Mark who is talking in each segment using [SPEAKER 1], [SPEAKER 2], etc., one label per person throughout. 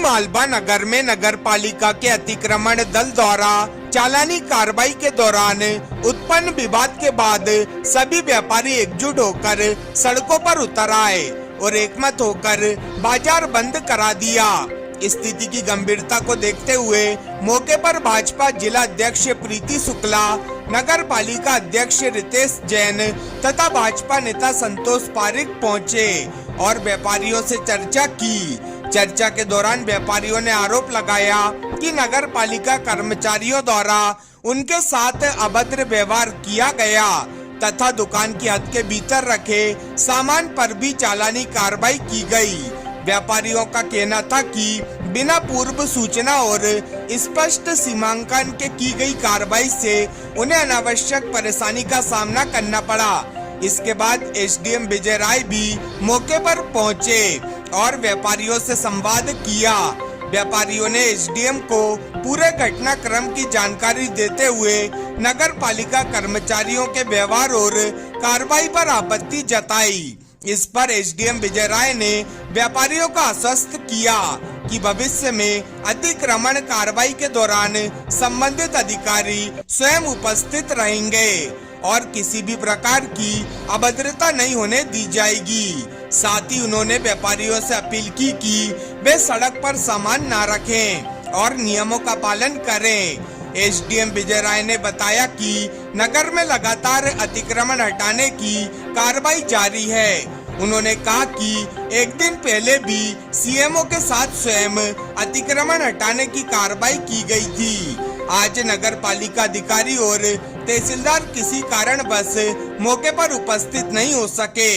[SPEAKER 1] मालवा नगर में नगर पालिका के अतिक्रमण दल द्वारा चालानी कार्रवाई के दौरान उत्पन्न विवाद के बाद सभी व्यापारी एकजुट होकर सड़कों पर उतर आए और एकमत होकर बाजार बंद करा दिया। स्थिति की गंभीरता को देखते हुए मौके पर भाजपा जिला अध्यक्ष प्रीति शुक्ला, नगर पालिका अध्यक्ष रितेश जैन तथा भाजपा नेता संतोष पारिक पहुंचे और व्यापारियों से चर्चा की। चर्चा के दौरान व्यापारियों ने आरोप लगाया कि नगर पालिका कर्मचारियों द्वारा उनके साथ अभद्र व्यवहार किया गया तथा दुकान की हद के भीतर रखे सामान पर भी चालानी कार्रवाई की गई। व्यापारियों का कहना था कि बिना पूर्व सूचना और स्पष्ट सीमांकन के की गई कार्रवाई से उन्हें अनावश्यक परेशानी का सामना करना पड़ा। इसके बाद एसडीएम विजय राय भी मौके पर पहुंचे और व्यापारियों से संवाद किया। व्यापारियों ने एसडीएम को पूरे घटनाक्रम की जानकारी देते हुए नगर पालिका कर्मचारियों के व्यवहार और कार्रवाई पर आपत्ति जताई। इस पर एसडीएम विजय राय ने व्यापारियों को आश्वस्त किया कि भविष्य में अतिक्रमण कार्रवाई के दौरान संबंधित अधिकारी स्वयं उपस्थित रहेंगे और किसी भी प्रकार की अभद्रता नहीं होने दी जाएगी। साथ ही उन्होंने व्यापारियों से अपील की कि वे सड़क पर सामान न रखें और नियमों का पालन करें। एसडीएम विजय राय ने बताया कि नगर में लगातार अतिक्रमण हटाने की कार्रवाई जारी है। उन्होंने कहा कि एक दिन पहले भी सीएमओ के साथ स्वयं अतिक्रमण हटाने की कार्रवाई की गई थी। आज नगर पालिका अधिकारी और तहसीलदार किसी कारणवश मौके पर उपस्थित नहीं हो सके,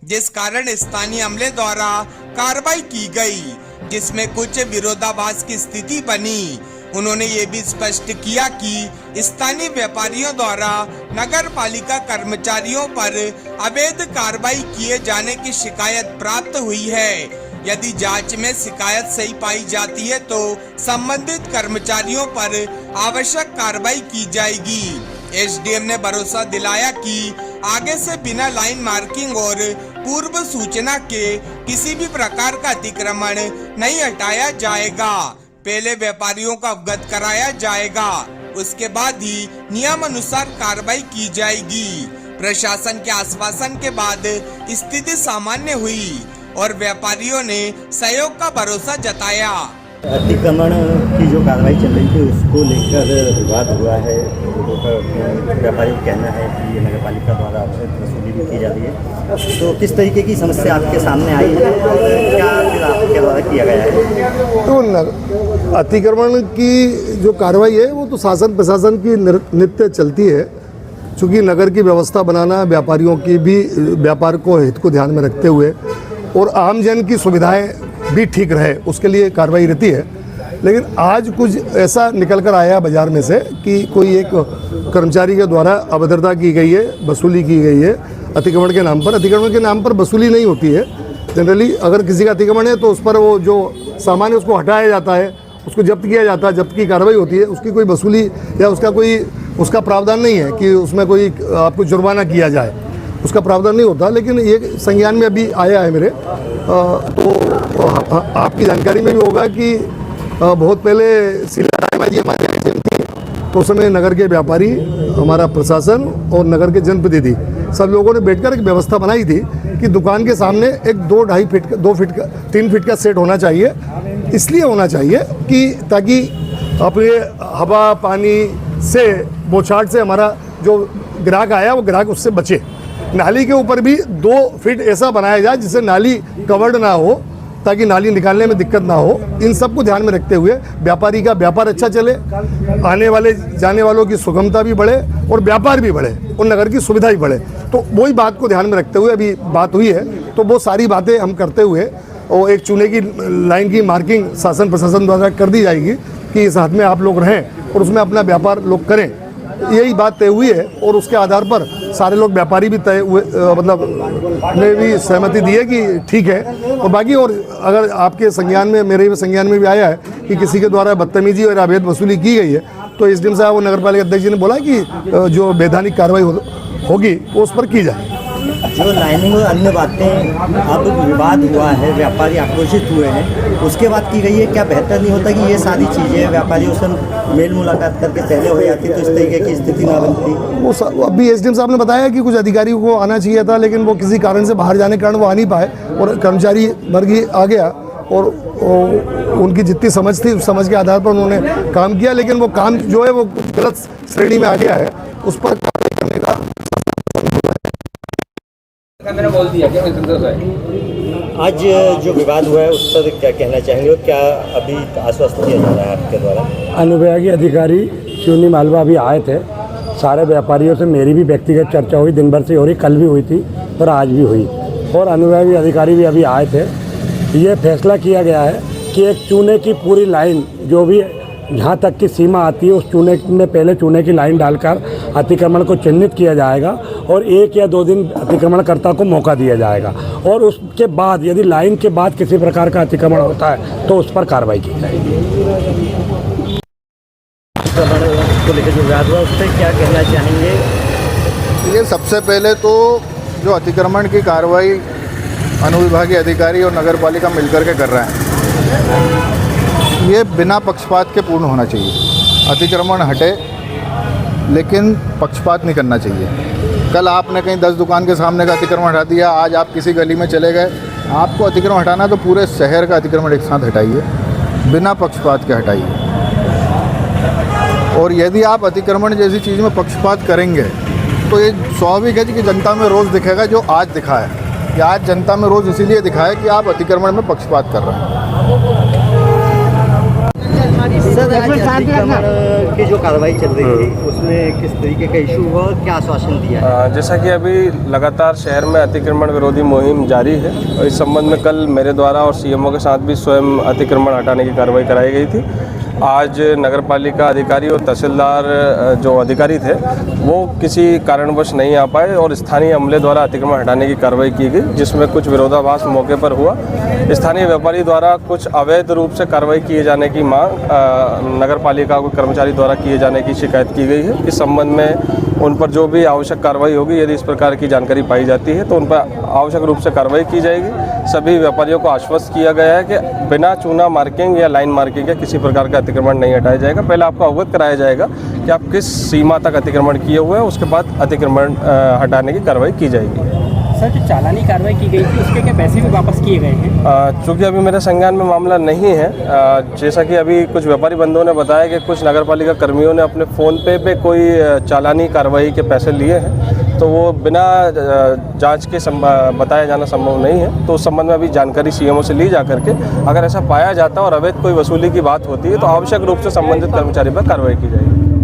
[SPEAKER 1] जिस कारण स्थानीय अमले द्वारा कार्रवाई की गई, जिसमें कुछ विरोधाभास की स्थिति बनी। उन्होंने ये भी स्पष्ट किया कि स्थानीय व्यापारियों द्वारा नगर पालिका कर्मचारियों पर अवैध कार्रवाई किए जाने की शिकायत प्राप्त हुई है। यदि जांच में शिकायत सही पाई जाती है तो संबंधित कर्मचारियों पर आवश्यक कार्रवाई की जाएगी। एसडीएम ने भरोसा दिलाया कि आगे से बिना लाइन मार्किंग और पूर्व सूचना के किसी भी प्रकार का अतिक्रमण नहीं हटाया जाएगा। पहले व्यापारियों को अवगत कराया जाएगा, उसके बाद ही नियम अनुसार कार्रवाई की जाएगी। प्रशासन के आश्वासन के बाद स्थिति सामान्य हुई और व्यापारियों ने सहयोग का भरोसा जताया।
[SPEAKER 2] अतिक्रमण की जो कार्रवाई चल रही थी उसको लेकर विवाद हुआ है। व्यापारियों का कहना है कि ये नगर पालिका द्वारा वसूली भी की जा रही है, तो किस तरीके की समस्या आपके सामने आई है और क्या फिर आपके द्वारा किया गया है?
[SPEAKER 3] तो अतिक्रमण की जो कार्रवाई है वो तो शासन प्रशासन की नित्य चलती है। चूँकि नगर की व्यवस्था बनाना व्यापारियों की भी व्यापार को हित को ध्यान में रखते हुए और आम जन की सुविधाएं भी ठीक रहे उसके लिए कार्रवाई रहती है। लेकिन आज कुछ ऐसा निकल कर आया बाजार में से कि कोई एक कर्मचारी के द्वारा अभद्रता की गई है, वसूली की गई है अतिक्रमण के नाम पर। अतिक्रमण के नाम पर वसूली नहीं होती है। जनरली अगर किसी का अतिक्रमण है तो उस पर वो जो सामान है उसको हटाया जाता है, उसको जब्त किया जाता है, जब्त की कार्रवाई होती है। उसकी कोई वसूली या उसका प्रावधान नहीं है कि उसमें कोई आपको जुर्माना किया जाए, उसका प्रावधान नहीं होता। लेकिन ये संज्ञान में अभी आया है मेरे, तो आपकी जानकारी में भी होगा कि बहुत पहले जी हमारे एजेंट थी, तो उस समय नगर के व्यापारी, हमारा प्रशासन और नगर के जनप्रतिनिधि सब लोगों ने बैठकर एक व्यवस्था बनाई थी कि दुकान के सामने एक 2-2.5 फीट का 2 फीट का 3 फीट का सेट होना चाहिए। इसलिए होना चाहिए कि ताकि अपने हवा पानी से बौछार से हमारा जो ग्राहक आया वो ग्राहक उससे बचे। नाली के ऊपर भी 2 फीट ऐसा बनाया जाए जिससे नाली कवर्ड ना हो, ताकि नाली निकालने में दिक्कत ना हो। इन सब को ध्यान में रखते हुए व्यापारी का व्यापार अच्छा चले, आने वाले जाने वालों की सुगमता भी बढ़े और व्यापार भी बढ़े और नगर की सुविधा भी बढ़े। तो वही बात को ध्यान में रखते हुए अभी बात हुई है। तो वो सारी बातें हम करते हुए और एक चूने की लाइन की मार्किंग शासन प्रशासन द्वारा कर दी जाएगी कि इस हाथ में आप लोग रहें और उसमें अपना व्यापार लोग करें। यही बात तय हुई है और उसके आधार पर सारे लोग व्यापारी भी तय हुए, मतलब ने भी सहमति दी है कि ठीक है। और बाकी और अगर आपके संज्ञान में, मेरे भी संज्ञान में भी आया है कि किसी के द्वारा बदतमीजी और अवैध वसूली की गई है, तो एसडीएम साहब और नगर पालिका अध्यक्ष जी ने बोला कि जो वैधानिक कार्रवाई होगी वो उस पर की जाए।
[SPEAKER 2] जो लाइनिंग और अन्य बातें अब विवाद हुआ है, व्यापारी आक्रोशित हुए हैं, उसके बाद की गई है, क्या बेहतर नहीं होता कि ये सारी चीज़ें व्यापारियों से मेल मुलाकात करके पहले हो जाती तो इस तरीके की स्थिति ना बनती?
[SPEAKER 3] अभी एसडीएम साहब ने बताया कि कुछ अधिकारियों को आना चाहिए था, लेकिन वो किसी कारण से बाहर जाने के कारण वो आ नहीं पाए और कर्मचारी वर्ग ही आ गया और उनकी जितनी समझ थी उस समझ के आधार पर उन्होंने काम किया, लेकिन वो काम जो है वो गलत श्रेणी में आ गया है, उस पर कार्रवाई करने का
[SPEAKER 4] मैंने बोल दिया क्या संतोष है।
[SPEAKER 2] आज जो विवाद हुआ है उस पर क्या कहना चाहेंगे और क्या अभी आश्वस्त किया जा रहा है आपके द्वारा?
[SPEAKER 5] अनुविभागीय अधिकारी चुनी मालवा अभी आए थे, सारे व्यापारियों से मेरी भी व्यक्तिगत चर्चा हुई, दिन भर से हो रही, कल भी हुई थी और आज भी हुई, और अनुविभागीय अधिकारी भी अभी आए थे। ये फैसला किया गया है कि एक चूने की पूरी लाइन जो भी जहाँ तक की सीमा आती है उस चूने में पहले चूने की लाइन डालकर अतिक्रमण को चिन्हित किया जाएगा और 1 या 2 दिन अतिक्रमणकर्ता को मौका दिया जाएगा, और उसके बाद यदि लाइन के बाद किसी प्रकार का अतिक्रमण होता है तो उस पर कार्रवाई की जाएगी।
[SPEAKER 2] को लेकर जो विवाद हुआ उस पर क्या कहना चाहेंगे?
[SPEAKER 6] ये सबसे पहले तो जो अतिक्रमण की कार्रवाई अनुविभागीय अधिकारी और नगर पालिका मिलकर के कर रहे हैं, ये बिना पक्षपात के पूर्ण होना चाहिए। अतिक्रमण हटे लेकिन पक्षपात नहीं करना चाहिए। कल आपने कहीं 10 दुकान के सामने का अतिक्रमण हटा दिया, आज आप किसी गली में चले गए, आपको अतिक्रमण हटाना है तो पूरे शहर का अतिक्रमण एक साथ हटाइए, बिना पक्षपात के हटाइए। और यदि आप अतिक्रमण जैसी चीज़ में पक्षपात करेंगे तो ये स्वाभाविक है कि जनता में रोष दिखेगा, जो आज दिखा है कि आज जनता में रोष इसीलिए दिखा है कि आप अतिक्रमण में पक्षपात कर रहे हैं।
[SPEAKER 2] सर, आज अतिक्रमण की जो कार्रवाई चल रही थी उसमें किस तरीके का इशू हुआ, क्या आश्वासन दिया है?
[SPEAKER 4] जैसा कि अभी लगातार शहर में अतिक्रमण विरोधी मुहिम जारी है और इस संबंध में कल मेरे द्वारा और सीएमओ के साथ भी स्वयं अतिक्रमण हटाने की कार्रवाई कराई गई थी। आज नगरपालिका अधिकारी और तहसीलदार जो अधिकारी थे वो किसी कारणवश नहीं आ पाए और स्थानीय अमले द्वारा अतिक्रमण हटाने की कार्रवाई की गई, जिसमें कुछ विरोधाभास मौके पर हुआ। स्थानीय व्यापारी द्वारा कुछ अवैध रूप से कार्रवाई किए जाने की मांग नगरपालिका को कर्मचारी द्वारा किए जाने की शिकायत की गई है। इस संबंध में उन पर जो भी आवश्यक कार्रवाई होगी, यदि इस प्रकार की जानकारी पाई जाती है तो उन पर आवश्यक रूप से कार्रवाई की जाएगी। सभी व्यापारियों को आश्वस्त किया गया है कि बिना चूना मार्किंग या लाइन मार्किंग या किसी प्रकार का अतिक्रमण नहीं हटाया जाएगा। पहले आपको अवगत कराया जाएगा कि आप किस सीमा तक अतिक्रमण किए हुए हैं, उसके बाद अतिक्रमण हटाने की कार्रवाई की जाएगी।
[SPEAKER 7] सर, जो चालानी कार्रवाई की गई थी उसके क्या पैसे भी वापस किए गए हैं?
[SPEAKER 4] चूँकि अभी मेरे संज्ञान में मामला नहीं है, जैसा कि अभी कुछ व्यापारी बंधुओं ने बताया कि कुछ नगरपालिका कर्मियों ने अपने फ़ोन पे कोई चालानी कार्रवाई के पैसे लिए हैं, तो वो बिना जांच के बताया जाना संभव नहीं है। तो उस संबंध में अभी जानकारी सीएमओ से ली जा करके अगर ऐसा पाया जाता है और अवैध कोई वसूली की बात होती है तो आवश्यक रूप से संबंधित कर्मचारी पर कार्रवाई की जाएगी।